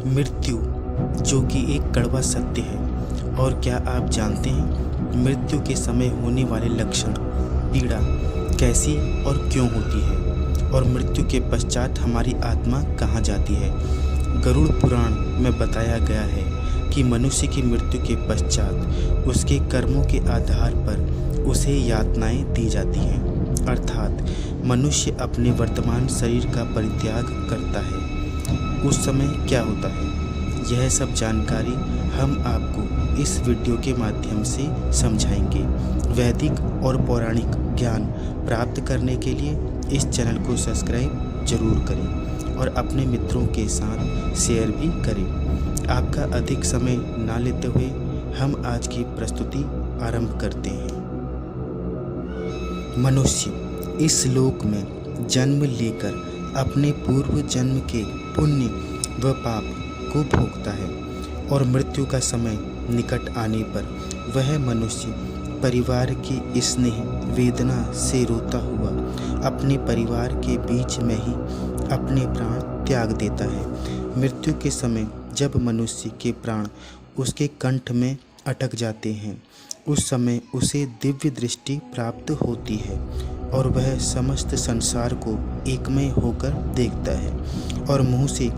मृत्यु, जो कि एक कड़वा सत्य है। और क्या आप जानते हैं मृत्यु के समय होने वाले लक्षण, पीड़ा कैसी और क्यों होती है, और मृत्यु के पश्चात हमारी आत्मा कहाँ जाती है। गरुड़ पुराण में बताया गया है कि मनुष्य की मृत्यु के पश्चात उसके कर्मों के आधार पर उसे यातनाएं दी जाती हैं, अर्थात मनुष्य अपने वर्तमान शरीर का परित्याग करता है। उस समय क्या होता है, यह सब जानकारी हम आपको इस वीडियो के माध्यम से समझाएंगे। वैदिक और पौराणिक ज्ञान प्राप्त करने के लिए इस चैनल को सब्सक्राइब जरूर करें और अपने मित्रों के साथ शेयर भी करें। आपका अधिक समय ना लेते हुए हम आज की प्रस्तुति आरंभ करते हैं। मनुष्य इस लोक में जन्म लेकर अपने पूर्व जन्म के पुण्य व पाप को भोगता है और मृत्यु का समय निकट आने पर वह मनुष्य परिवार की स्नेह वेदना से रोता हुआ अपने परिवार के बीच में ही अपने प्राण त्याग देता है। मृत्यु के समय जब मनुष्य के प्राण उसके कंठ में अटक जाते हैं, उस समय उसे दिव्य दृष्टि प्राप्त होती है और वह समस्त संसार को एकमय होकर देखता है और मुंह से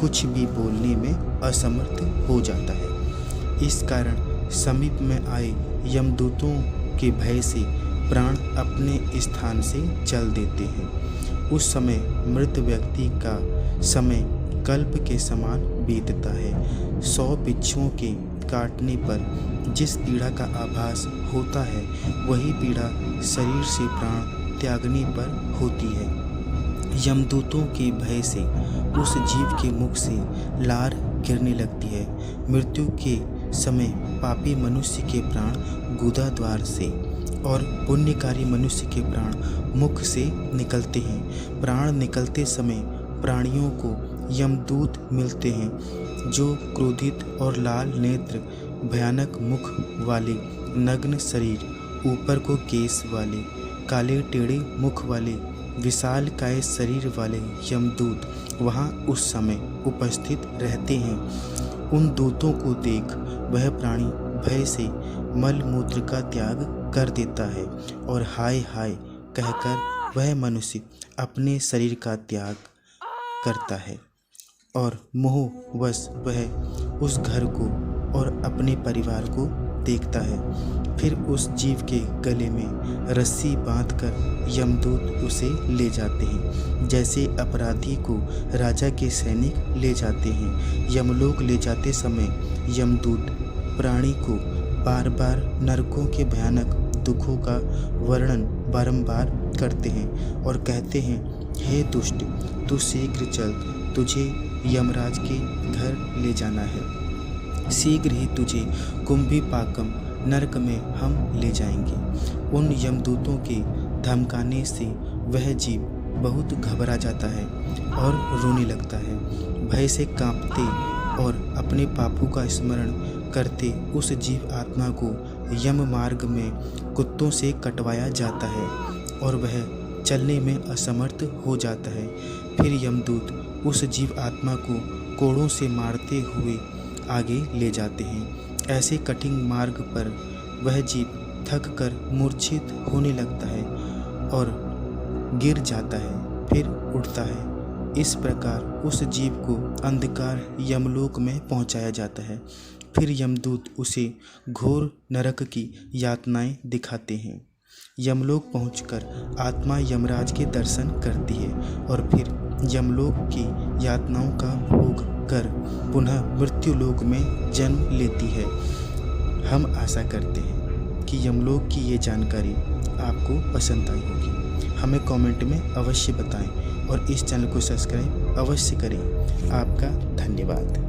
कुछ भी बोलने में असमर्थ हो जाता है। इस कारण समीप में आए यमदूतों के भय से प्राण अपने स्थान से चल देते हैं। उस समय मृत व्यक्ति का समय कल्प के समान बीतता है। 100 बिच्छुओं के काटने पर जिस पीड़ा का आभास होता है, वही पीड़ा शरीर से प्राण त्यागने पर होती है। यमदूतों के भय से उस जीव के मुख से लार गिरने लगती है। मृत्यु के समय पापी मनुष्य के प्राण गुदा द्वार से और पुण्यकारी मनुष्य के प्राण मुख से निकलते हैं। प्राण निकलते समय प्राणियों को यमदूत मिलते हैं, जो क्रोधित और लाल नेत्र, भयानक मुख वाले, नग्न शरीर, ऊपर को केस वाले, काले टेढ़े मुख वाले, विशाल काय शरीर वाले यमदूत वहाँ उस समय उपस्थित रहते हैं। उन दूतों को देख वह प्राणी भय से मल मूत्र का त्याग कर देता है और हाय हाय कहकर वह मनुष्य अपने शरीर का त्याग करता है और मोहवश वह उस घर को और अपने परिवार को देखता है। फिर उस जीव के गले में रस्सी बांधकर यमदूत उसे ले जाते हैं, जैसे अपराधी को राजा के सैनिक ले जाते हैं। यमलोक ले जाते समय यमदूत प्राणी को बार बार नरकों के भयानक दुखों का वर्णन बारंबार करते हैं और कहते हैं, हे दुष्ट, तू शीघ्र चल, तुझे यमराज के घर ले जाना है। शीघ्र ही तुझे कुंभीपाकम नरक में हम ले जाएंगे। उन यमदूतों के धमकाने से वह जीव बहुत घबरा जाता है और रोने लगता है। भय से कांपते और अपने पापों का स्मरण करते उस जीव आत्मा को यम मार्ग में कुत्तों से कटवाया जाता है और वह चलने में असमर्थ हो जाता है। फिर यमदूत उस जीव आत्मा को कोड़ों से मारते हुए आगे ले जाते हैं। ऐसे कठिन मार्ग पर वह जीव थक कर मूर्छित होने लगता है और गिर जाता है, फिर उठता है। इस प्रकार उस जीव को अंधकार यमलोक में पहुंचाया जाता है। फिर यमदूत उसे घोर नरक की यातनाएं दिखाते हैं। यमलोक पहुंचकर आत्मा यमराज के दर्शन करती है और फिर यमलोक की यातनाओं का भोग कर पुनः मृत्यु लोक में जन्म लेती है। हम आशा करते हैं कि यमलोक की ये जानकारी आपको पसंद आई होगी। हमें कमेंट में अवश्य बताएं और इस चैनल को सब्सक्राइब अवश्य करें। आपका धन्यवाद।